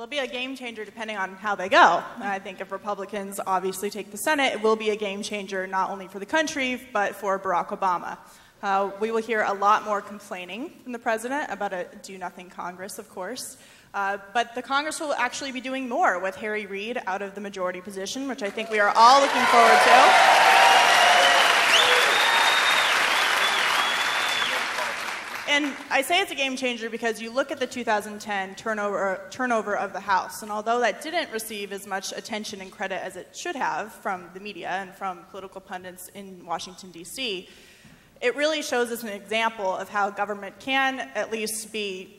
Well, it'll be a game changer depending on how they go. And I think if Republicans obviously take the Senate, it will be a game changer not only for the country, but for Barack Obama. We will hear a lot more complaining from the president about a do-nothing Congress, of course. But the Congress will actually be doing more with Harry Reid out of the majority position, which I think we are all looking forward to. And I say it's a game changer because you look at the 2010 turnover of the House, and although that didn't receive as much attention and credit as it should have from the media and from political pundits in Washington, D.C., it really shows us an example of how government can at least be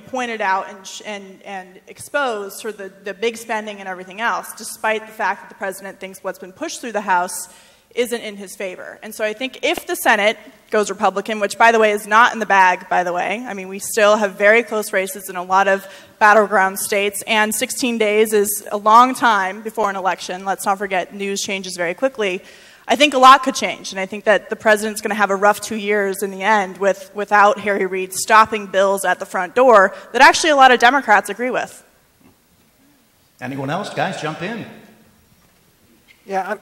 pointed out and exposed for the big spending and everything else, despite the fact that the president thinks what's been pushed through the House isn't in his favor. And so I think if the Senate goes Republican, which, by the way, is not in the bag, by the way. I mean, we still have very close races in a lot of battleground states, and 16 days is a long time before an election. Let's not forget, news changes very quickly. I think a lot could change, and I think that the president's going to have a rough 2 years in the end without Harry Reid stopping bills at the front door that actually a lot of Democrats agree with. Anyone else? Guys, jump in. Yeah,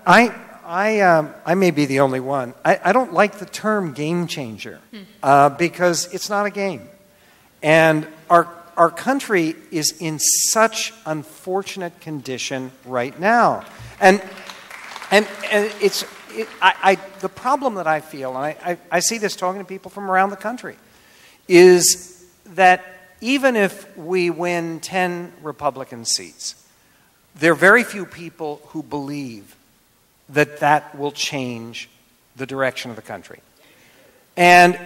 I may be the only one. I don't like the term game changer because it's not a game. And our country is in such unfortunate condition right now. And the problem that I feel, and I see this talking to people from around the country, is that even if we win 10 Republican seats, there are very few people who believe that will change the direction of the country. And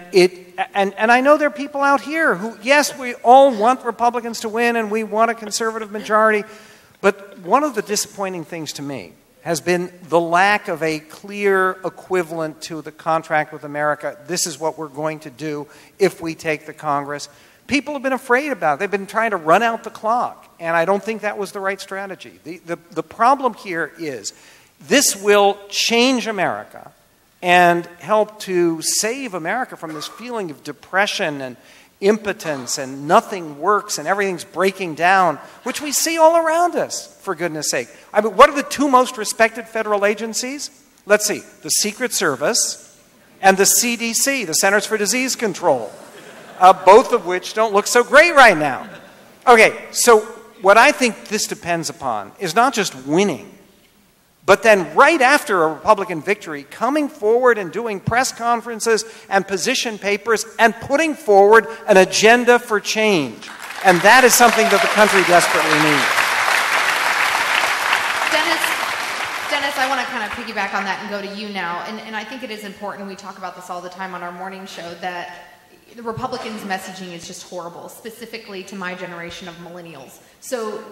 I know there are people out here who, yes, we all want Republicans to win and we want a conservative majority, but one of the disappointing things to me has been the lack of a clear equivalent to the contract with America. This is what we're going to do if we take the Congress. People have been afraid about it. They've been trying to run out the clock, and I don't think that was the right strategy. The problem here is this will change America and help to save America from this feeling of depression and impotence and nothing works and everything's breaking down, which we see all around us, for goodness sake. I mean, what are the two most respected federal agencies? Let's see, the Secret Service and the CDC, the Centers for Disease Control, both of which don't look so great right now. Okay, so what I think this depends upon is not just winning, but then right after a Republican victory, coming forward and doing press conferences and position papers and putting forward an agenda for change. And that is something that the country desperately needs. Dennis, I want to kind of piggyback on that and go to you now. And I think it is important, we talk about this all the time on our morning show, that the Republicans' messaging is just horrible, specifically to my generation of millennials. So,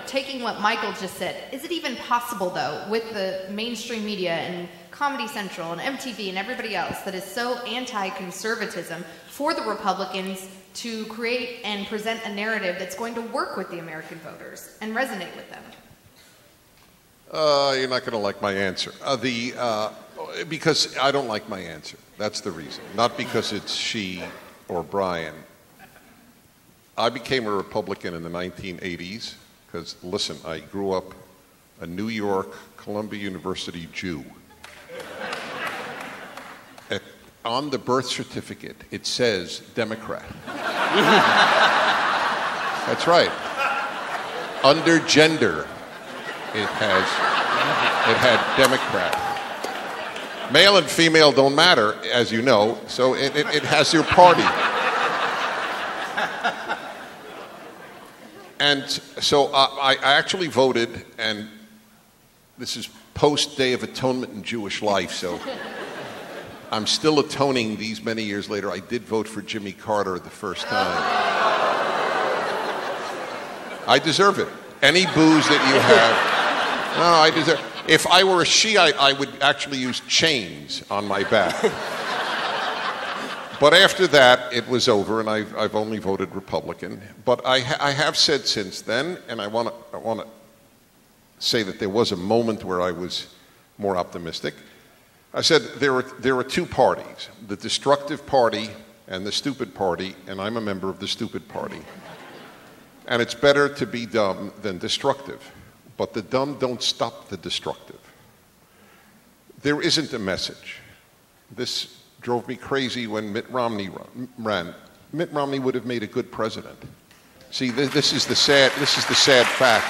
taking what Michael just said, is it even possible, though, with the mainstream media and Comedy Central and MTV and everybody else that is so anti-conservatism for the Republicans to create and present a narrative that's going to work with the American voters and resonate with them? You're not going to like my answer. Because I don't like my answer. That's the reason. Not because it's she or Brian. I became a Republican in the 1980s. Because, listen, I grew up a New York, Columbia University Jew. On the birth certificate, it says Democrat. That's right. Under gender, it had Democrat. Male and female don't matter, as you know, so it has your party. And so I actually voted, and this is post-Day of Atonement in Jewish life, so I'm still atoning these many years later. I did vote for Jimmy Carter the first time. I deserve it. Any booze that you have, no, I deserve it. If I were a she, I would actually use chains on my back. But after that, it was over, and I've only voted Republican. But I have said since then, and I want to say that there was a moment where I was more optimistic. I said there were two parties, the destructive party and the stupid party, and I'm a member of the stupid party. And it's better to be dumb than destructive. But the dumb don't stop the destructive. There isn't a message. This drove me crazy when Mitt Romney ran. Mitt Romney would have made a good president. See, this is the sad fact.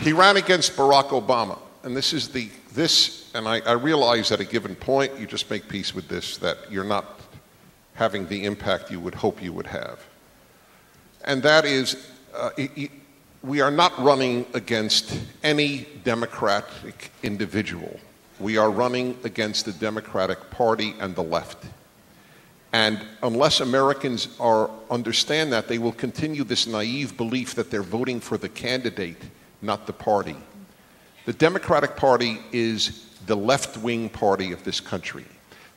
He ran against Barack Obama, and I realize at a given point you just make peace with this, that you're not having the impact you would hope you would have. And that is, we are not running against any Democratic individual. We are running against the Democratic Party and the left. And unless Americans understand that, they will continue this naive belief that they're voting for the candidate, not the party. The Democratic Party is the left-wing party of this country.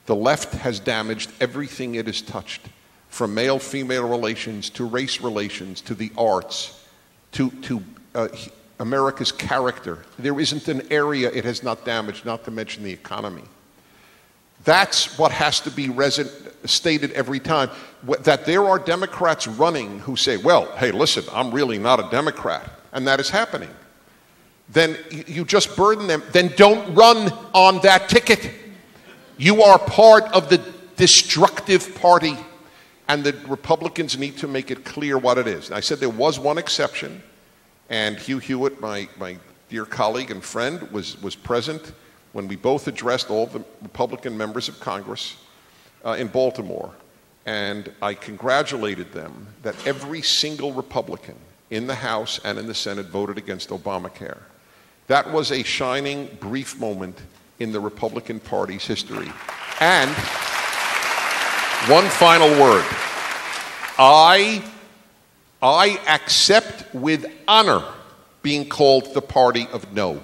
The left has damaged everything it has touched, from male-female relations to race relations to the arts to America's character. There isn't an area it has not damaged, not to mention the economy. That's what has to be stated every time, that there are Democrats running who say, well, hey, listen, I'm really not a Democrat, and that is happening. Then you just burden them. Then don't run on that ticket. You are part of the destructive party, and the Republicans need to make it clear what it is. And I said there was one exception, and Hugh Hewitt, my dear colleague and friend, was present when we both addressed all the Republican members of Congress in Baltimore. And I congratulated them that every single Republican in the House and in the Senate voted against Obamacare. That was a shining, brief moment in the Republican Party's history. And one final word. I accept with honor being called the party of no.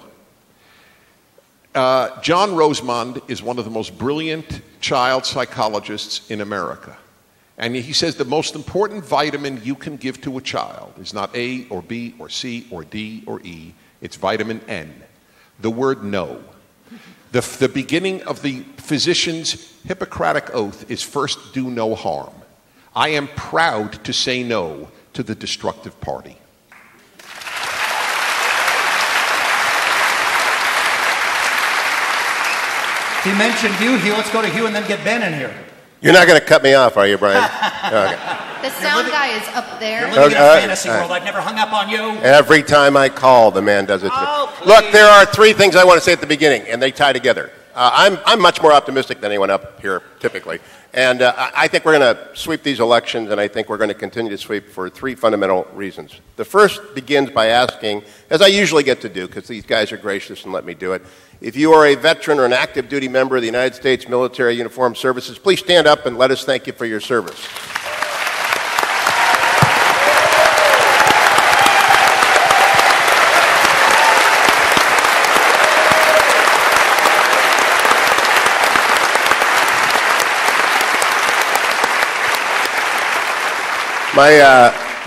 John Rosemond is one of the most brilliant child psychologists in America. And he says the most important vitamin you can give to a child is not A or B or C or D or E. It's vitamin N. The word no. The beginning of the physician's Hippocratic oath is first do no harm. I am proud to say no to the destructive party. He mentioned Hugh. Let's go to Hugh and then get Ben in here. You're not going to cut me off, are you, Brian? Okay. The sound guy is up there. You're living in a fantasy world. I've never hung up on you. Every time I call, the man does it to me. Please. Look, there are three things I want to say at the beginning, and they tie together. I'm much more optimistic than anyone up here, typically. And I think we're going to sweep these elections, and I think we're going to continue to sweep for three fundamental reasons. The first begins by asking, as I usually get to do, because these guys are gracious and let me do it, if you are a veteran or an active duty member of the United States Military Uniformed Services, please stand up and let us thank you for your service.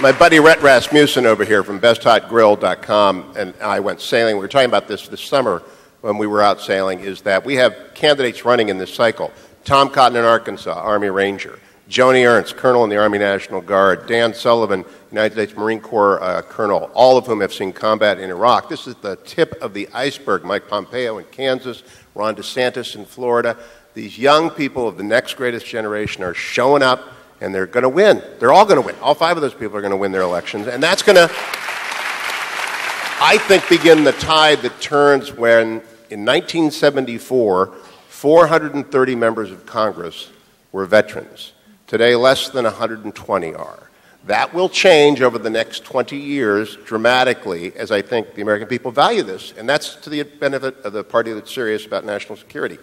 My buddy Rhett Rasmussen over here from BestHotGrill.com and I went sailing. We were talking about this summer when we were out sailing, is that we have candidates running in this cycle. Tom Cotton in Arkansas, Army Ranger. Joni Ernst, Colonel in the Army National Guard. Dan Sullivan, United States Marine Corps Colonel, all of whom have seen combat in Iraq. This is the tip of the iceberg. Mike Pompeo in Kansas, Ron DeSantis in Florida. These young people of the next greatest generation are showing up, and they're going to win. They're all going to win. All five of those people are going to win their elections, and that's going to, I think, begin the tide that turns when, in 1974, 430 members of Congress were veterans. Today, less than 120 are. That will change over the next 20 years dramatically, as I think the American people value this, and that's to the benefit of the party that's serious about national security.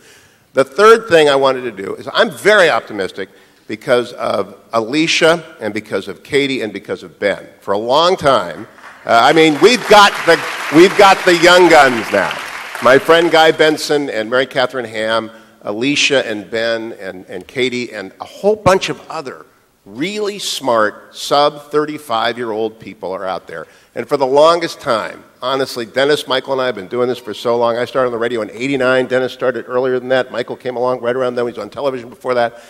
The third thing I wanted to do is I'm very optimistic because of Alicia and because of Katie and because of Ben. For a long time, we've got the young guns now. My friend Guy Benson and Mary Catherine Ham, Alicia and Ben and Katie and a whole bunch of other really smart sub-35-year-old people are out there. And for the longest time, honestly, Dennis, Michael, and I have been doing this for so long. I started on the radio in '89. Dennis started earlier than that. Michael came along right around then. He was on television before that.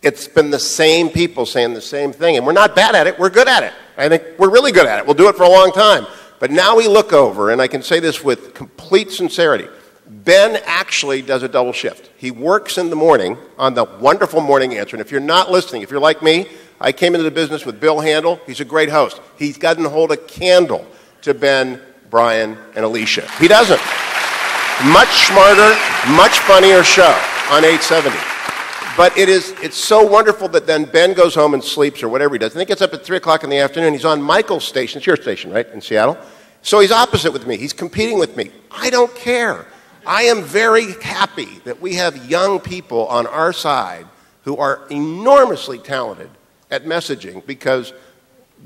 It's been the same people saying the same thing. And we're not bad at it. We're good at it. I think we're really good at it. We'll do it for a long time. But now we look over, and I can say this with complete sincerity, Ben actually does a double shift. He works in the morning on the wonderful Morning Answer. And if you're not listening, if you're like me, I came into the business with Bill Handel. He's a great host. He doesn't hold a candle to Ben, Brian, and Alicia. He doesn't. Much smarter, much funnier show on 870. But it's so wonderful that then Ben goes home and sleeps or whatever he does. And he gets up at 3 o'clock in the afternoon. He's on Michael's station. It's your station, right, in Seattle? So he's opposite with me. He's competing with me. I don't care. I am very happy that we have young people on our side who are enormously talented at messaging because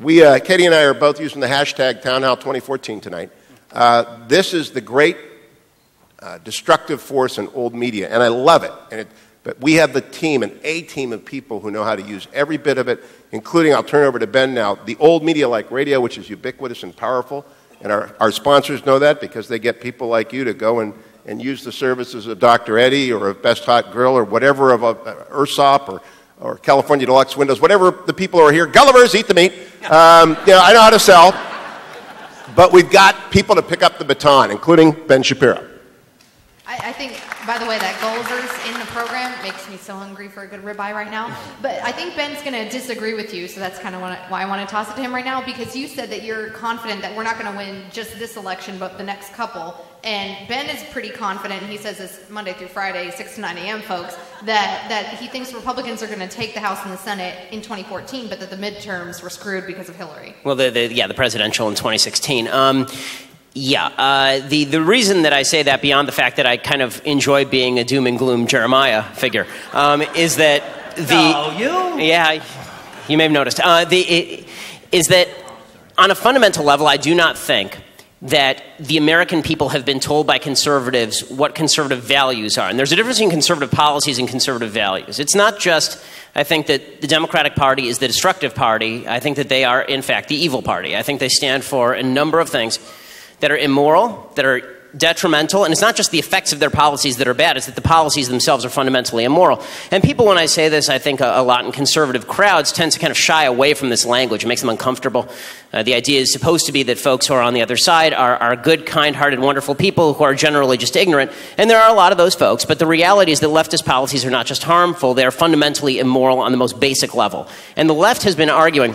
Katie and I are both using the hashtag TownHall2014 tonight. This is the great destructive force in old media, and I love it. But we have the team, a team of people who know how to use every bit of it, including, I'll turn over to Ben now, the old media like radio, which is ubiquitous and powerful. And our sponsors know that because they get people like you to go and use the services of Dr. Eddie or of Best Hot Grill or whatever, of Ursop or California Deluxe Windows, whatever the people who are here. Gullivers, eat the meat. I know how to sell. But we've got people to pick up the baton, including Ben Shapiro. I think, by the way, that Gullivers in the program makes me so hungry for a good ribeye right now. But I think Ben's going to disagree with you, so that's kind of why I want to toss it to him right now, because you said that you're confident that we're not going to win just this election, but the next couple. And Ben is pretty confident, he says this Monday through Friday, 6 to 9 a.m., folks, that he thinks Republicans are going to take the House and the Senate in 2014, but that the midterms were screwed because of Hillary. Well, the presidential in 2016. The reason that I say that, beyond the fact that I kind of enjoy being a doom and gloom Jeremiah figure, is that you may have noticed, is that on a fundamental level, I do not think that the American people have been told by conservatives what conservative values are. And there's a difference in conservative policies and conservative values. It's not just, I think, that the Democratic Party is the destructive party. I think that they are, in fact, the evil party. I think they stand for a number of things that are immoral, that are detrimental, and it's not just the effects of their policies that are bad, it's that the policies themselves are fundamentally immoral. And people, when I say this, I think a lot in conservative crowds tend to kind of shy away from this language. It makes them uncomfortable. The idea is supposed to be that folks who are on the other side are good, kind-hearted, wonderful people who are generally just ignorant, and there are a lot of those folks, but the reality is that leftist policies are not just harmful, they are fundamentally immoral on the most basic level. And the left has been arguing...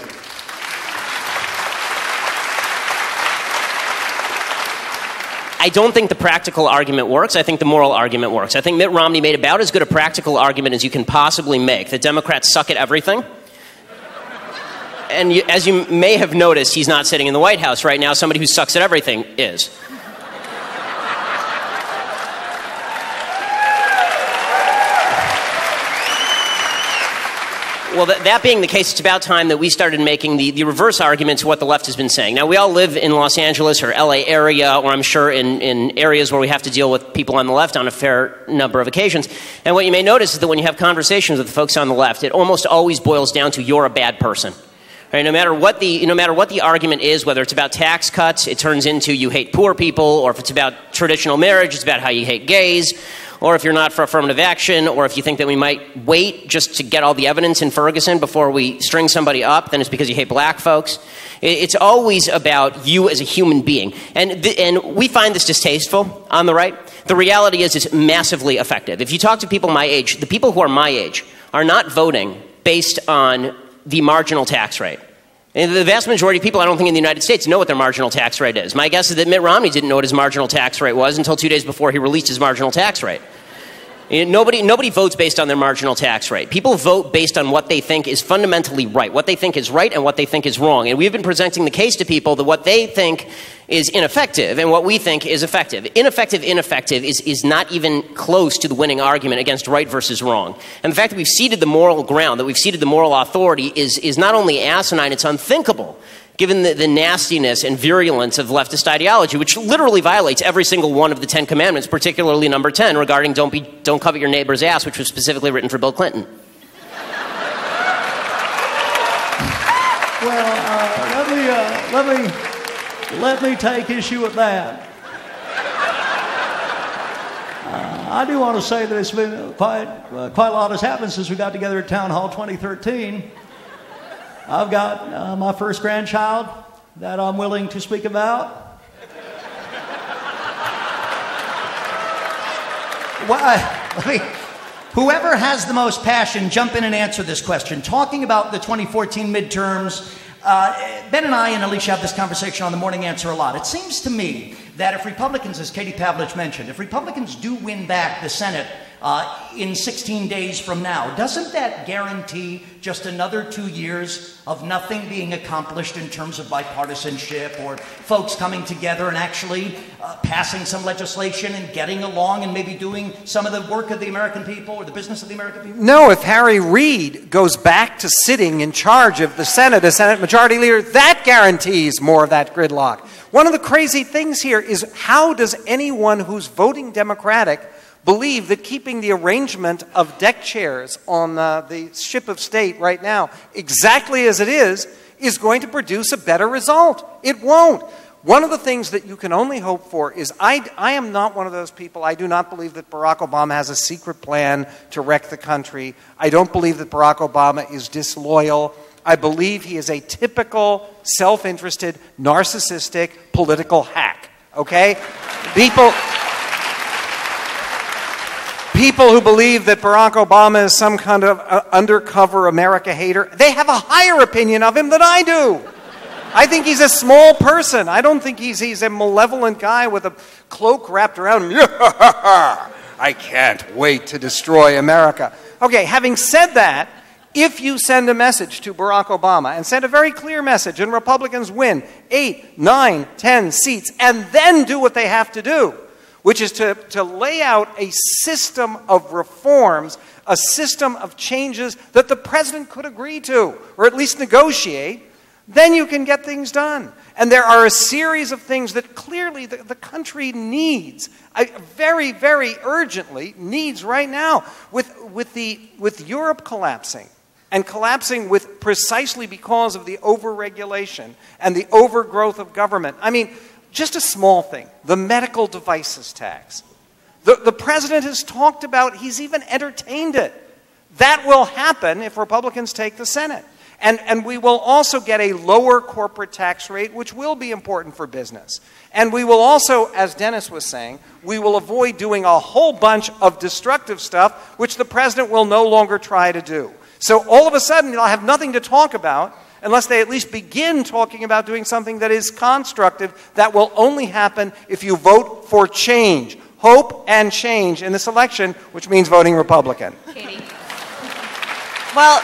I don't think the practical argument works. I think the moral argument works. I think Mitt Romney made about as good a practical argument as you can possibly make, that Democrats suck at everything. And as you may have noticed, he's not sitting in the White House right now. Somebody who sucks at everything is. Well, that being the case, it's about time that we started making the reverse argument to what the left has been saying. Now, we all live in Los Angeles or LA area, or I'm sure in areas where we have to deal with people on the left on a fair number of occasions. And what you may notice is that when you have conversations with the folks on the left, it almost always boils down to you're a bad person. Right? No matter what the argument is, whether it's about tax cuts, it turns into you hate poor people, or if it's about traditional marriage, it's about how you hate gays, or if you're not for affirmative action, or if you think that we might wait just to get all the evidence in Ferguson before we string somebody up, then it's because you hate black folks. It's always about you as a human being. And we find this distasteful on the right. The reality is it's massively effective. If you talk to people my age, the people who are my age are not voting based on the marginal tax rate. And the vast majority of people, I don't think, in the United States know what their marginal tax rate is. My guess is that Mitt Romney didn't know what his marginal tax rate was until 2 days before he released his marginal tax rate. Nobody votes based on their marginal tax rate. People vote based on what they think is fundamentally right, what they think is right and what they think is wrong. And we've been presenting the case to people that what they think is ineffective and what we think is effective. Ineffective is not even close to the winning argument against right versus wrong. And the fact that we've ceded the moral ground, that we've ceded the moral authority is not only asinine, it's unthinkable, given the nastiness and virulence of leftist ideology, which literally violates every single one of the 10 Commandments, particularly number 10, regarding don't covet your neighbor's ass, which was specifically written for Bill Clinton. Well, let me take issue with that. I do want to say that it's been quite a lot has happened since we got together at Town Hall 2013. I've got my first grandchild that I'm willing to speak about. Whoever has the most passion, jump in and answer this question. Talking about the 2014 midterms, Ben and I and Alicia have this conversation on the Morning Answer a lot. It seems to me that if Republicans, as Katie Pavlich mentioned, if Republicans do win back the Senate in 16 days from now, doesn't that guarantee just another 2 years of nothing being accomplished in terms of bipartisanship or folks coming together and actually passing some legislation and getting along and maybe doing some of the work of the American people or the business of the American people? No, if Harry Reid goes back to sitting in charge of the Senate as Senate Majority Leader, that guarantees more of that gridlock. One of the crazy things here is, how does anyone who's voting Democratic believe that keeping the arrangement of deck chairs on the ship of state right now exactly as it is going to produce a better result? It won't. One of the things that you can only hope for is, I am not one of those people. I do not believe that Barack Obama has a secret plan to wreck the country. I don't believe that Barack Obama is disloyal. I believe he is a typical, self-interested, narcissistic political hack. Okay? People who believe that Barack Obama is some kind of undercover America hater, they have a higher opinion of him than I do. I think he's a small person. I don't think he's a malevolent guy with a cloak wrapped around him. I can't wait to destroy America. Okay, having said that, if you send a message to Barack Obama and send a very clear message and Republicans win 8, 9, 10 seats and then do what they have to do, which is to lay out a system of reforms, a system of changes that the president could agree to, or at least negotiate, then you can get things done. And there are a series of things that clearly the country needs, very, very urgently needs right now, with Europe collapsing, and collapsing with precisely because of the overregulation and the overgrowth of government. I mean, just a small thing, the medical devices tax. The president has talked about, he's even entertained it. That will happen if Republicans take the Senate. And we will also get a lower corporate tax rate, which will be important for business. And we will also, as Dennis was saying, we will avoid doing a whole bunch of destructive stuff, which the president will no longer try to do. So all of a sudden, they'll have nothing to talk about unless they at least begin talking about doing something that is constructive. That will only happen if you vote for change, hope and change in this election, which means voting Republican. Katie. Well,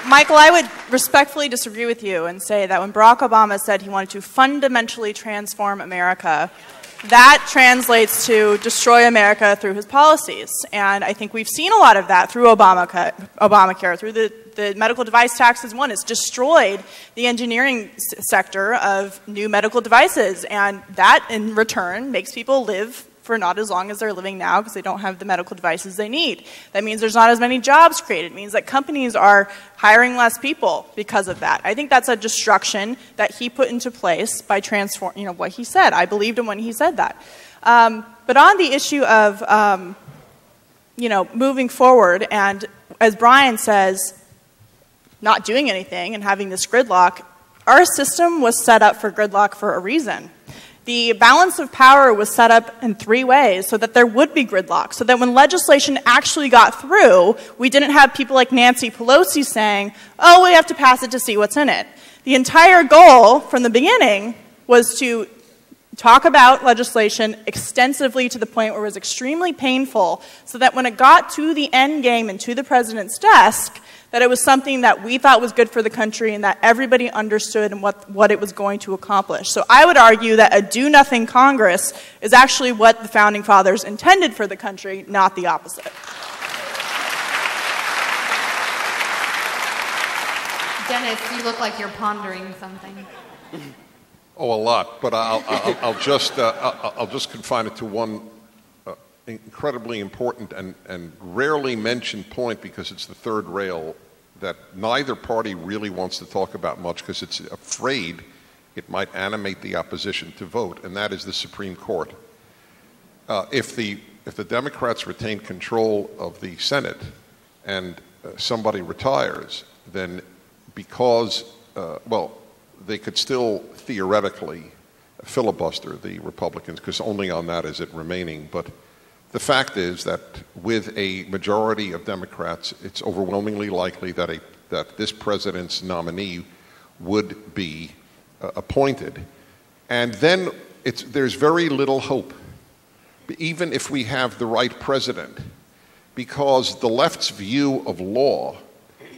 Michael, I would respectfully disagree with you and say that when Barack Obama said he wanted to fundamentally transform America, that translates to destroy America through his policies. And I think we've seen a lot of that through Obamacare, through the medical device tax is one. It's destroyed the engineering sector of new medical devices. And that, in return, makes people live for not as long as they're living now because they don't have the medical devices they need. That means there's not as many jobs created. It means that companies are hiring less people because of that. I think that's a destruction that he put into place by transforming, what he said. I believed him when he said that. But on the issue of, moving forward, and as Brian says, not doing anything and having this gridlock, our system was set up for gridlock for a reason. The balance of power was set up in 3 ways so that there would be gridlock, so that when legislation actually got through, we didn't have people like Nancy Pelosi saying, oh, we have to pass it to see what's in it. The entire goal from the beginning was to talk about legislation extensively to the point where it was extremely painful, so that when it got to the end game and to the president's desk, that it was something that we thought was good for the country and that everybody understood and what it was going to accomplish. So I would argue that a do-nothing Congress is actually what the Founding Fathers intended for the country, not the opposite. Dennis, you look like you're pondering something. Oh, a lot, but I'll just confine it to one incredibly important and rarely mentioned point, because it's the third rail that neither party really wants to talk about much because it's afraid it might animate the opposition to vote, and that is the Supreme Court. If the Democrats retain control of the Senate and somebody retires, then because, they could still theoretically filibuster the Republicans, because only on that is it remaining. But the fact is that with a majority of Democrats, it's overwhelmingly likely that this president's nominee would be appointed. And then there's very little hope, even if we have the right president, because the left's view of law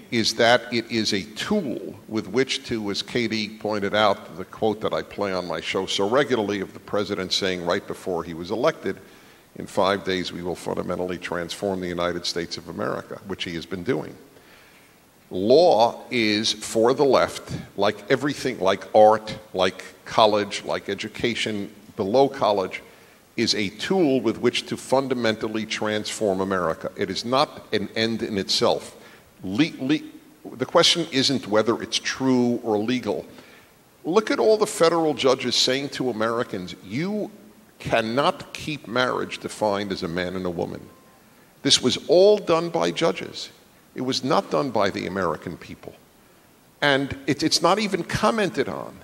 is that it is a tool with which to, as Katie pointed out, the quote that I play on my show so regularly of the president saying right before he was elected, in 5 days we will fundamentally transform the United States of America, which he has been doing. Law is, for the left, like everything, like art, like college, like education below college, is a tool with which to fundamentally transform America. It is not an end in itself. The question isn't whether it's true or legal. Look at all the federal judges saying to Americans, you cannot keep marriage defined as a man and a woman. This was all done by judges. It was not done by the American people. And it's not even commented on.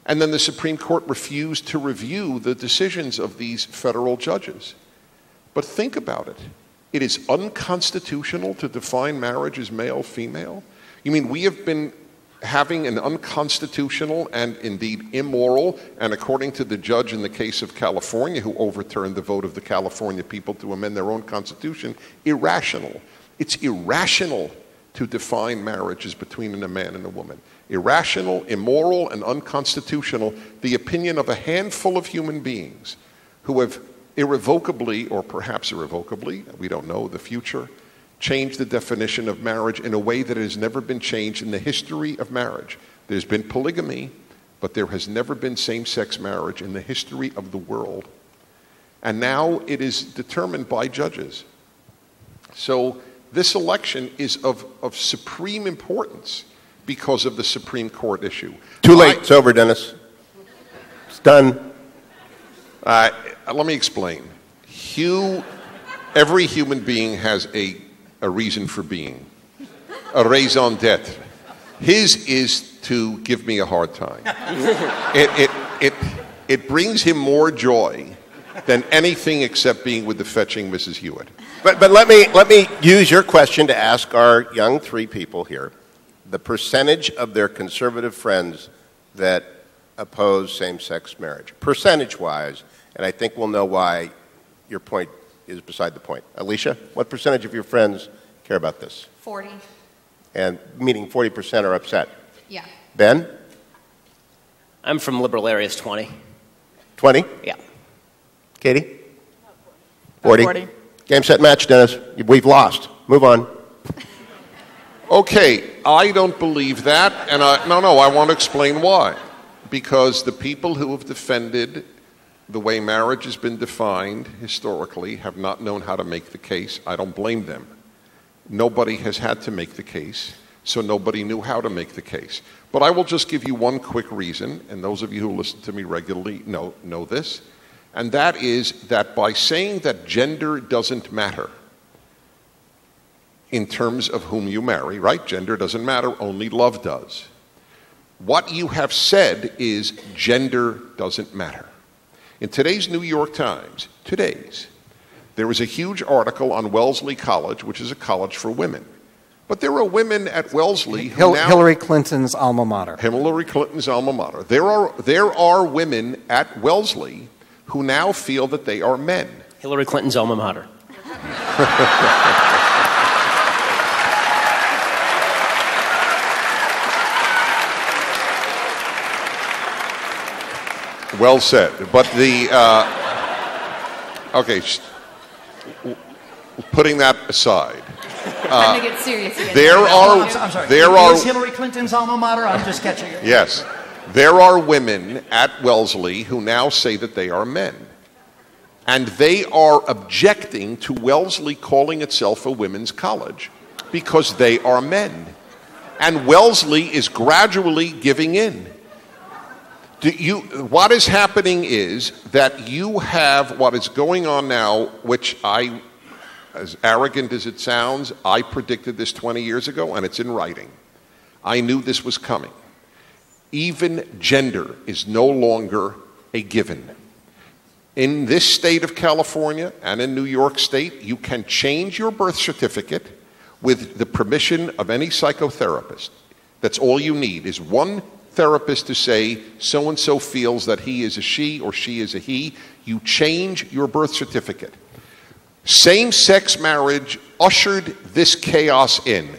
And then the Supreme Court refused to review the decisions of these federal judges. But think about it. It is unconstitutional to define marriage as male-female? You mean we have been having an unconstitutional and indeed immoral, and according to the judge in the case of California who overturned the vote of the California people to amend their own constitution, irrational. It's irrational to define marriage as between a man and a woman. Irrational, immoral, and unconstitutional, the opinion of a handful of human beings who have irrevocably, or perhaps irrevocably, we don't know the future, changed the definition of marriage in a way that has never been changed in the history of marriage. There's been polygamy, but there has never been same-sex marriage in the history of the world. And now it is determined by judges. So this election is of supreme importance because of the Supreme Court issue. Too late. It's over, Dennis. It's done. Let me explain. Every human being has a reason for being, a raison d'etre. His is to give me a hard time. It brings him more joy than anything except being with the fetching Mrs. Hewitt. But let me use your question to ask our young three people here the percentage of their conservative friends that oppose same-sex marriage, percentage-wise, and I think we'll know why your point is beside the point. Alicia, what percentage of your friends care about this? 40. And meaning 40% are upset? Yeah. Ben? I'm from liberal areas, 20. 20? Yeah. Katie? 40? 40. Game, set, match, Dennis. We've lost. Move on. Okay, I don't believe that, and I want to explain why. Because the people who have defended the way marriage has been defined historically have not known how to make the case. I don't blame them. Nobody has had to make the case, so nobody knew how to make the case. But I will just give you one quick reason, and those of you who listen to me regularly know this, and that is that by saying that gender doesn't matter in terms of whom you marry, right? Gender doesn't matter, only love does. What you have said is gender doesn't matter. In today's New York Times, there was a huge article on Wellesley College, which is a college for women. But there are women at Wellesley who now... Hillary Clinton's alma mater. Hillary Clinton's alma mater. There are women at Wellesley who now feel that they are men. Hillary Clinton's alma mater. Well said. But putting that aside. Time to get serious again. I'm sorry. There are Is Hillary Clinton's alma mater? I'm just catching it. Yes. There are women at Wellesley who now say that they are men. And they are objecting to Wellesley calling itself a women's college because they are men. And Wellesley is gradually giving in. What is happening is that you have what is going on now, which as arrogant as it sounds, I predicted this 20 years ago, and it's in writing. I knew this was coming. Even gender is no longer a given. In this state of California and in New York State, you can change your birth certificate with the permission of any psychotherapist. That's all you need, is one therapist to say, so-and-so feels that he is a she or she is a he. You change your birth certificate. Same-sex marriage ushered this chaos in.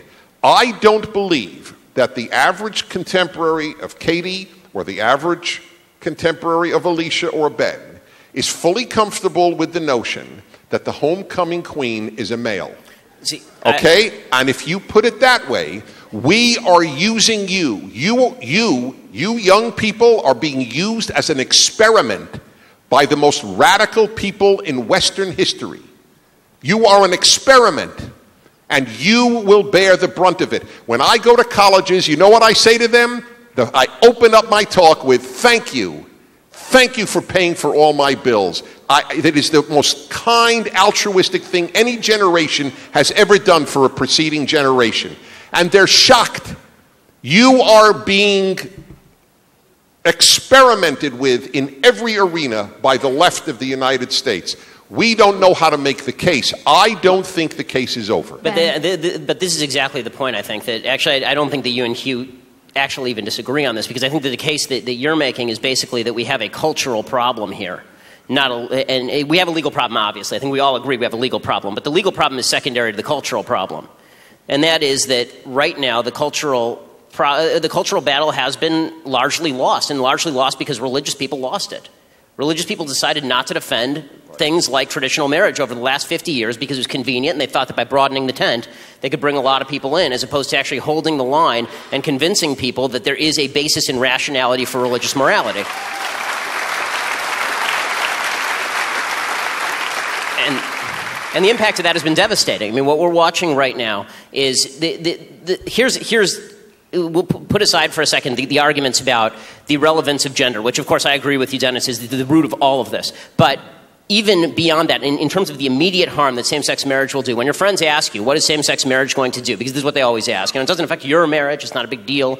I don't believe that the average contemporary of Katie or the average contemporary of Alicia or Ben is fully comfortable with the notion that the homecoming queen is a male. See, okay? And if you put it that way, we are using you. You young people are being used as an experiment by the most radical people in Western history. You are an experiment, and you will bear the brunt of it. When I go to colleges, you know what I say to them? I open up my talk with, thank you. Thank you for paying for all my bills. That is the most kind, altruistic thing any generation has ever done for a preceding generation. And they're shocked. You are being experimented with in every arena by the left of the United States. We don't know how to make the case. I don't think the case is over. But this is exactly the point, I think, that actually I don't think that you and Hugh actually even disagree on this, because I think that the case that you're making is basically that we have a cultural problem here. And we have a legal problem, obviously. I think we all agree we have a legal problem. But the legal problem is secondary to the cultural problem. And that is that right now the cultural battle has been largely lost, and largely lost because religious people lost it. Religious people decided not to defend things like traditional marriage over the last 50 years because it was convenient, and they thought that by broadening the tent, they could bring a lot of people in, as opposed to actually holding the line and convincing people that there is a basis in rationality for religious morality. And the impact of that has been devastating. I mean, what we're watching right now is we'll put aside for a second the arguments about the relevance of gender, which of course I agree with you, Dennis, is the root of all of this. But even beyond that, in terms of the immediate harm that same-sex marriage will do, when your friends ask you, what is same-sex marriage going to do? Because this is what they always ask. And it doesn't affect your marriage. It's not a big deal.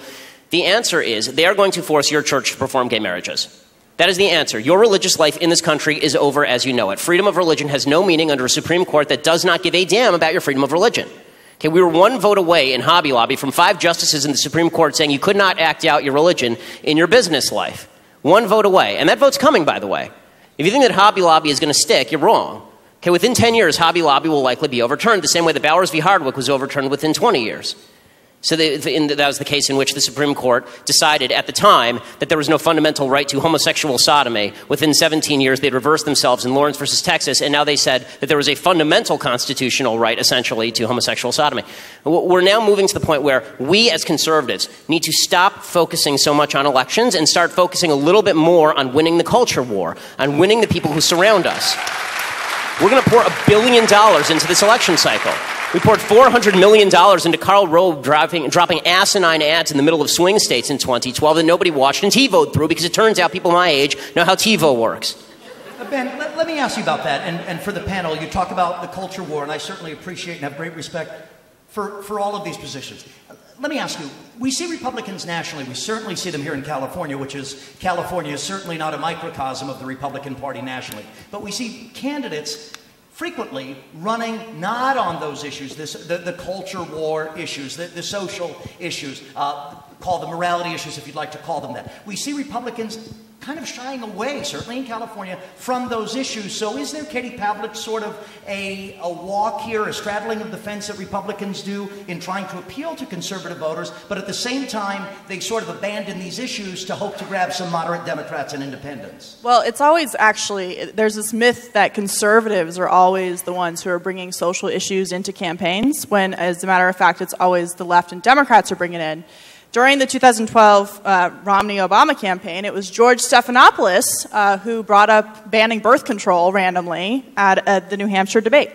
The answer is they are going to force your church to perform gay marriages. That is the answer. Your religious life in this country is over as you know it. Freedom of religion has no meaning under a Supreme Court that does not give a damn about your freedom of religion. Okay, we were one vote away in Hobby Lobby from 5 justices in the Supreme Court saying you could not act out your religion in your business life. One vote away. And that vote's coming, by the way. If you think that Hobby Lobby is going to stick, you're wrong. Okay, within 10 years, Hobby Lobby will likely be overturned, the same way that Bowers v. Hardwick was overturned within 20 years. So that was the case in which the Supreme Court decided at the time that there was no fundamental right to homosexual sodomy. Within 17 years, they'd reversed themselves in Lawrence versus Texas, and now they said that there was a fundamental constitutional right, essentially, to homosexual sodomy. We're now moving to the point where we, as conservatives, need to stop focusing so much on elections and start focusing a little bit more on winning the culture war, on winning the people who surround us. We're going to pour $1 billion into this election cycle. We poured $400 million into Karl Rove dropping asinine ads in the middle of swing states in 2012 that nobody watched and TiVo'd through, because it turns out people my age know how TiVo works. Ben, let me ask you about that. And for the panel, you talk about the culture war, and I certainly appreciate and have great respect for all of these positions. Let me ask you, we see Republicans nationally. We certainly see them here in California, California is certainly not a microcosm of the Republican Party nationally. But we see candidates frequently running not on those issues, the culture war issues, the social issues, call them morality issues if you'd like to call them that. We see Republicans kind of shying away, certainly in California, from those issues. So is there, Katie Pavlich, sort of a walk here, a straddling of the fence that Republicans do in trying to appeal to conservative voters, but at the same time they sort of abandon these issues to hope to grab some moderate Democrats and independents? Well, it's always actually, there's this myth that conservatives are always the ones who are bringing social issues into campaigns, when, as a matter of fact, it's always the left and Democrats are bringing it in. During the 2012 Romney-Obama campaign, it was George Stephanopoulos who brought up banning birth control randomly at the New Hampshire debate.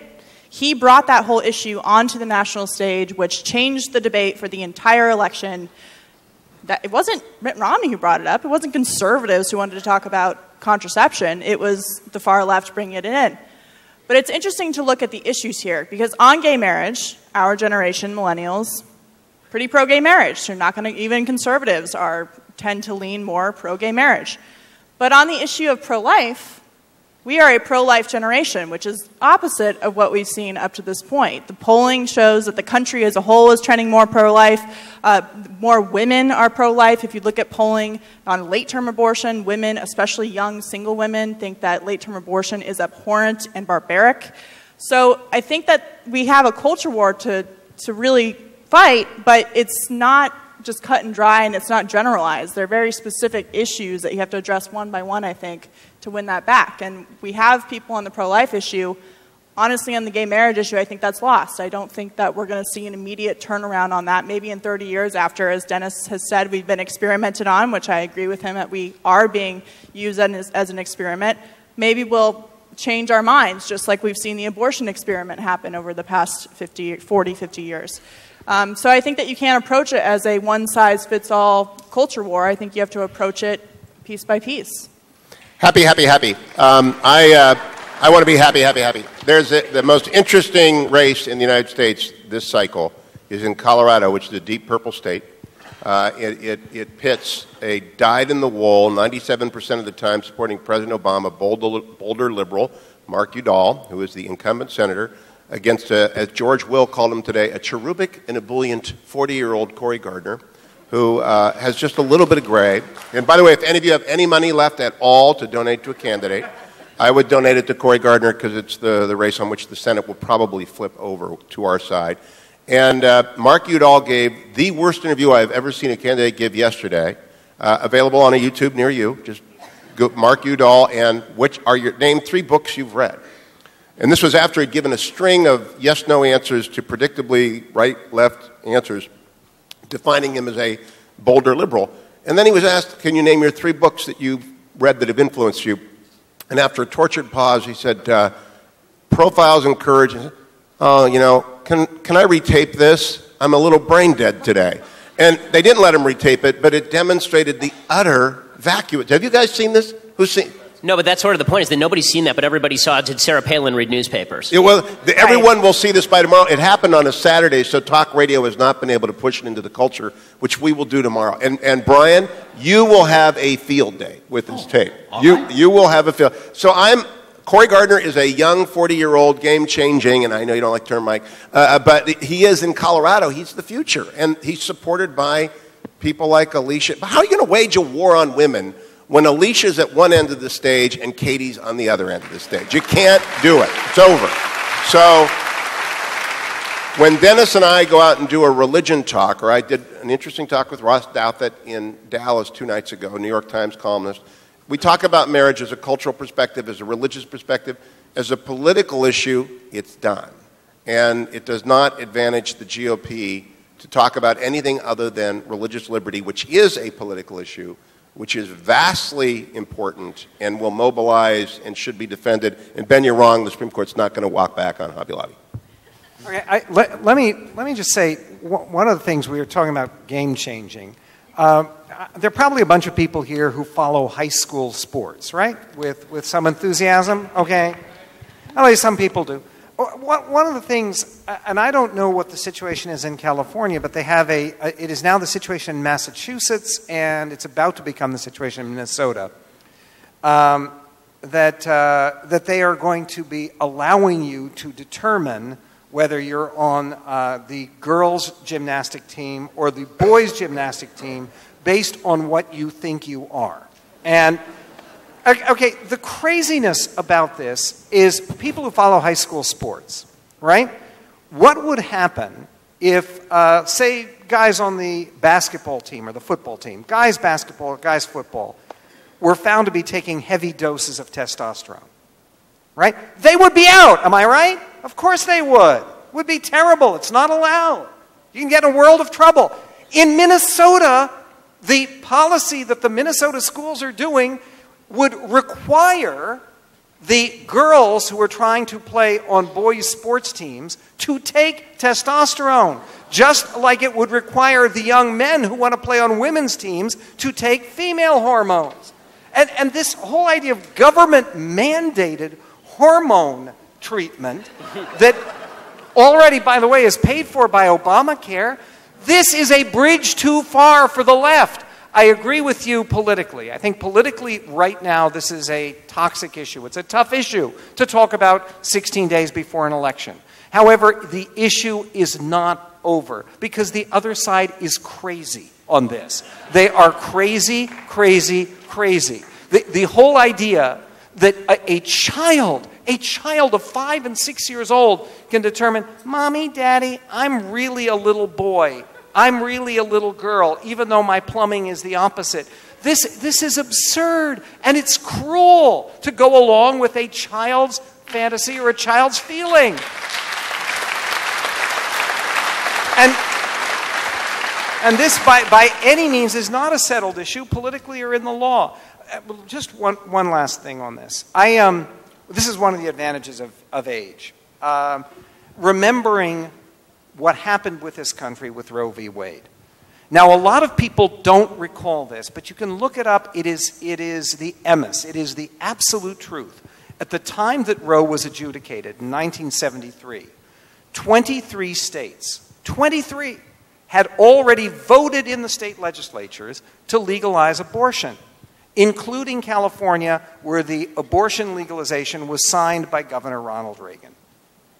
He brought that whole issue onto the national stage, which changed the debate for the entire election. It wasn't Mitt Romney who brought it up. It wasn't conservatives who wanted to talk about contraception. It was the far left bringing it in. But it's interesting to look at the issues here, because on gay marriage, our generation, millennials, pretty pro-gay marriage. They're not going to, even conservatives tend to lean more pro-gay marriage. But on the issue of pro-life, we are a pro-life generation, which is opposite of what we've seen up to this point. The polling shows that the country as a whole is trending more pro-life. More women are pro-life. If you look at polling on late-term abortion, women, especially young single women, think that late-term abortion is abhorrent and barbaric. So I think that we have a culture war to really fight, but it's not just cut and dry, and it's not generalized. There are very specific issues that you have to address one by one, I think, to win that back. And we have people on the pro-life issue. Honestly, on the gay marriage issue, I think that's lost. I don't think that we're going to see an immediate turnaround on that. Maybe in 30 years after, as Dennis has said, we've been experimented on, which I agree with him that we are being used as an experiment. Maybe we'll change our minds, just like we've seen the abortion experiment happen over the past 40, 50 years. So I think that you can't approach it as a one-size-fits-all culture war. I think you have to approach it piece by piece. Happy, happy, happy. I want to be happy, happy, happy. The most interesting race in the United States this cycle is in Colorado, which is a deep purple state. It pits a dyed-in-the-wool, 97% of the time supporting President Obama, bolder liberal, Mark Udall, who is the incumbent senator, against, as George Will called him today, a cherubic and ebullient 40-year-old Cory Gardner, who has just a little bit of gray. And by the way, if any of you have any money left at all to donate to a candidate, I would donate it to Cory Gardner because it's the race on which the Senate will probably flip over to our side. And Mark Udall gave the worst interview I've ever seen a candidate give yesterday, available on a YouTube near you. Just go Mark Udall, and name 3 books you've read. And this was after he'd given a string of yes-no answers to predictably right-left answers, defining him as a bolder liberal. And then he was asked, can you name your 3 books that you've read that have influenced you? And after a tortured pause, he said, Profiles in Courage. Can I retape this? I'm a little brain dead today. And they didn't let him retape it, but it demonstrated the utter vacuum. Have you guys seen this? Who's seen? No, but that's sort of the point, is that nobody's seen that, but everybody saw it. Did Sarah Palin read newspapers? Yeah, well, everyone will see this by tomorrow. It happened on a Saturday, so talk radio has not been able to push it into the culture, which we will do tomorrow. And Brian, you will have a field day with this tape. You will have a field. So Cory Gardner is a young 40-year-old, game-changing, and I know you don't like the term, Mike, but he is in Colorado. He's the future, and he's supported by people like Alicia. But how are you going to wage a war on women when Alicia's at one end of the stage and Katie's on the other end of the stage? You can't do it. It's over. So when Dennis and I go out and do a religion talk, or I did an interesting talk with Ross Douthat in Dallas 2 nights ago, New York Times columnist, we talk about marriage as a cultural perspective, as a religious perspective. As a political issue, it's done. And it does not advantage the GOP to talk about anything other than religious liberty, which is a political issue, which is vastly important and will mobilize and should be defended. And Ben, you're wrong. The Supreme Court's not going to walk back on Hobby Lobby. Okay, let me just say, one of the things we were talking about game-changing, there are probably a bunch of people here who follow high school sports, right? With some enthusiasm, okay? At least some people do. One of the things, and I don't know what the situation is in California, but they have it is now the situation in Massachusetts, and it's about to become the situation in Minnesota, that they are going to be allowing you to determine whether you're on the girls' gymnastic team or the boys' gymnastic team based on what you think you are. And okay, the craziness about this is people who follow high school sports, right? What would happen if, say, guys on the basketball team or the football team, guys basketball, guys football, were found to be taking heavy doses of testosterone, right? They would be out, am I right? Of course they would. It would be terrible. It's not allowed. You can get in a world of trouble. In Minnesota, the policy that the Minnesota schools are doing would require the girls who are trying to play on boys' sports teams to take testosterone, just like it would require the young men who want to play on women's teams to take female hormones. And this whole idea of government-mandated hormone treatment that already, by the way, is paid for by Obamacare, This is a bridge too far for the left. I agree with you politically. I think politically right now this is a toxic issue. It's a tough issue to talk about 16 days before an election. However, the issue is not over because the other side is crazy on this. They are crazy, crazy, crazy. The whole idea that a child of 5 and 6 years old can determine, Mommy, Daddy, I'm really a little boy. I'm really a little girl, even though my plumbing is the opposite. This is absurd, and it's cruel to go along with a child's fantasy or a child's feeling. And this, by any means, is not a settled issue, politically or in the law. Just one last thing on this. This is one of the advantages of age. Remembering what happened with this country with Roe v. Wade. Now, a lot of people don't recall this, but you can look it up. It is the emes. It is the absolute truth. At the time that Roe was adjudicated in 1973, 23 states, 23, had already voted in the state legislatures to legalize abortion, including California, where the abortion legalization was signed by Governor Ronald Reagan.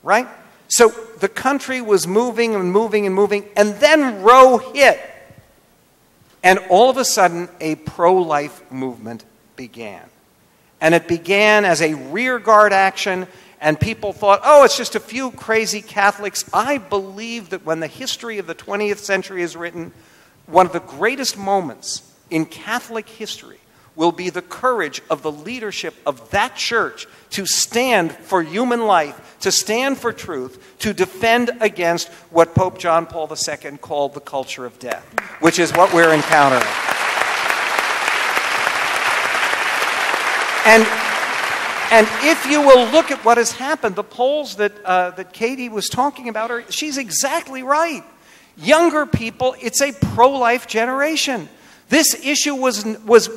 Right? So the country was moving and moving and moving, and then Roe hit. And all of a sudden, a pro-life movement began. And it began as a rearguard action, and people thought, oh, it's just a few crazy Catholics. I believe that when the history of the 20th century is written, one of the greatest moments in Catholic history will be the courage of the leadership of that church to stand for human life, to stand for truth, to defend against what Pope John Paul II called the culture of death, which is what we're encountering. And if you will look at what has happened, the polls that Katie was talking about, she's exactly right. Younger people, it's a pro-life generation. This issue was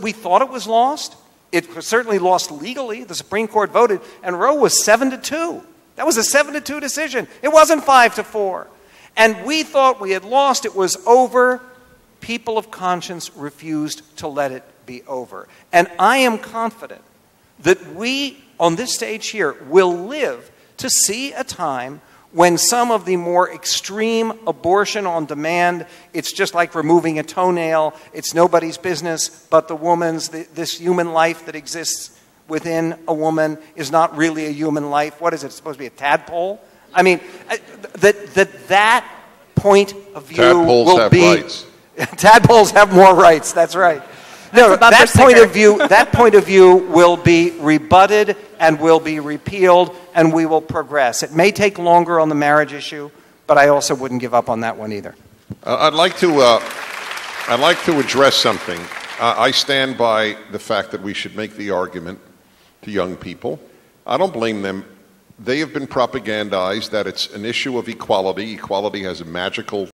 we thought it was lost. It was certainly lost legally. The Supreme Court voted, and Roe was 7-2. That was a 7-2 decision. It wasn't 5-4. And we thought we had lost. It was over. People of conscience refused to let it be over. And I am confident that we, on this stage here, will live to see a time when some of the more extreme abortion on demand, it's just like removing a toenail, it's nobody's business but the woman's, this human life that exists within a woman is not really a human life. What is it, supposed to be a tadpole? I mean, that point of view tadpoles will have be... rights. Tadpoles have more rights, that's right. No, that point of view will be rebutted and will be repealed, and we will progress. It may take longer on the marriage issue, but I also wouldn't give up on that one either. I'd like to address something. I stand by the fact that we should make the argument to young people. I don't blame them. They have been propagandized that it's an issue of equality. Equality has a magical